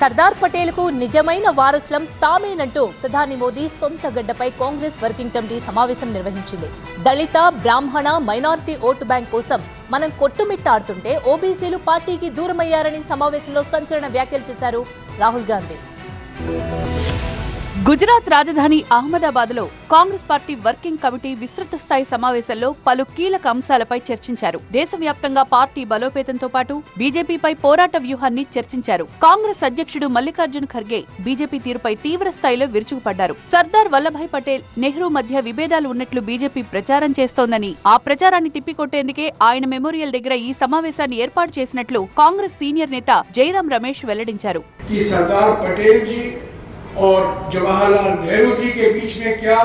సర్దార్ పటేల్ కు నిజమైన వారసులం తామేనంటూ ప్రధాని మోదీ సొంత గడ్డపై కాంగ్రెస్ వర్కింగ్ కమిటీ సమావేశం నిర్వహించింది. దళిత, బ్రాహ్మణ, మైనారిటీ ఓటు బ్యాంక్ కోసం మనం కొట్టుమిట్టాడుతుంటే ఓబీసీలు పార్టీకి దూరమయ్యారని సమావేశంలో సంచలన వ్యాఖ్యలు చేశారు రాహుల్ గాంధీ. గుజరాత్ రాజధాని అహ్మదాబాద్లో కాంగ్రెస్ పార్టీ వర్కింగ్ కమిటీ విస్తృత స్థాయి సమావేశంలో పలు కీలక అంశాలపై చర్చించారు. దేశవ్యాప్తంగా పార్టీ బలోపేతంతో పాటు బీజేపీపై పోరాట వ్యూహాన్ని చర్చించారు. కాంగ్రెస్ అధ్యక్షుడు మల్లికార్జున్ ఖర్గే బీజేపీ తీరుపై తీవ్ర స్థాయిలో విరుచుకుపడ్డారు. సర్దార్ వల్లభాయ్ పటేల్, నెహ్రూ మధ్య విభేదాలు ఉన్నట్లు బీజేపీ ప్రచారం చేస్తోందని, ఆ ప్రచారాన్ని తిప్పికొట్టేందుకే ఆయన మెమోరియల్ దగ్గర ఈ సమావేశాన్ని ఏర్పాటు చేసినట్లు కాంగ్రెస్ సీనియర్ నేత జైరాం రమేష్ వెల్లడించారు. और जवाहरलाल नेहरू जी के बीच में क्या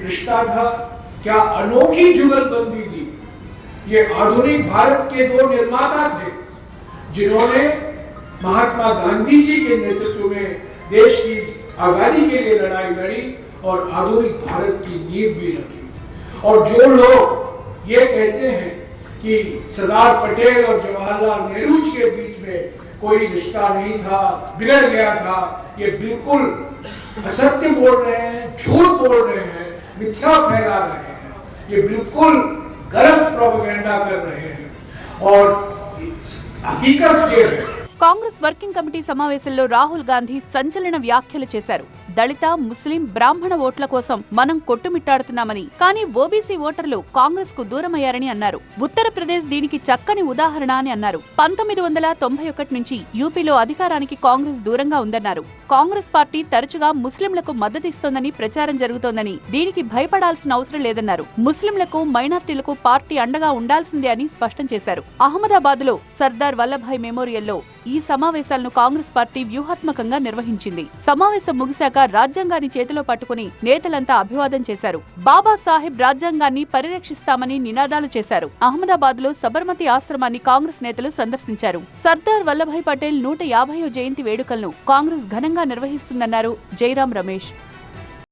रिश्ता था, क्या अनोखी जुगलबंदी थी। ये आधुनिक भारत के दो निर्माता थे जिन्होंने महात्मा गांधी जी के नेतृत्व में देश की आजादी के लिए लड़ाई लड़ी और आधुनिक भारत की नींव भी रखी। और जो लोग ये कहते हैं कि सरदार पटेल और जवाहरलाल नेहरू जी के बीच में कोई रिश्ता नहीं था, बिगड़ गया था, ये बिल्कुल असत्य बोल रहे हैं, झूठ बोल रहे हैं, मिथ्या फैला रहे हैं, ये बिल्कुल गलत प्रोपेगेंडा कर रहे हैं और हकीकत ये है. కాంగ్రెస్ వర్కింగ్ కమిటీ సమావేశంలో రాహుల్ గాంధీ సంచలన వ్యాఖ్యలు చేశారు. దళిత, ముస్లిం, బ్రాహ్మణ ఓట్ల కోసం మనం కొట్టుమిట్టాడుతున్నామని, కానీ ఓబీసీ ఓటర్లు కాంగ్రెస్ కు దూరమయ్యారని అన్నారు. ఉత్తరప్రదేశ్ దీనికి చక్కని ఉదాహరణ అని అన్నారు. 1991 నుంచి యూపీలో అధికారానికి కాంగ్రెస్ దూరంగా ఉందన్నారు. కాంగ్రెస్ పార్టీ తరచుగా ముస్లింలకు మద్దతిస్తోందని ప్రచారం జరుగుతోందని, దీనికి భయపడాల్సిన అవసరం లేదన్నారు. ముస్లింలకు, మైనార్టీలకు పార్టీ అండగా ఉండాల్సిందే అని స్పష్టం చేశారు. అహ్మదాబాద్ లో సర్దార్ వల్లభాయ్ మెమోరియల్లో ఈ సమావేశాలను కాంగ్రెస్ పార్టీ వ్యూహాత్మకంగా నిర్వహించింది. సమావేశం ముగిశాక రాజ్యాంగాన్ని చేతిలో పట్టుకుని నేతలంతా అభివాదం చేశారు. బాబాసాహెబ్ రాజ్యాంగాన్ని పరిరక్షిస్తామని నినాదాలు చేశారు. అహ్మదాబాద్ లో సబర్మతి ఆశ్రమాన్ని కాంగ్రెస్ నేతలు సందర్శించారు. సర్దార్ వల్లభాయ్ పటేల్ 150వ జయంతి వేడుకలను కాంగ్రెస్ ఘనంగా నిర్వహిస్తుందన్నారు జైరాం రమేష్.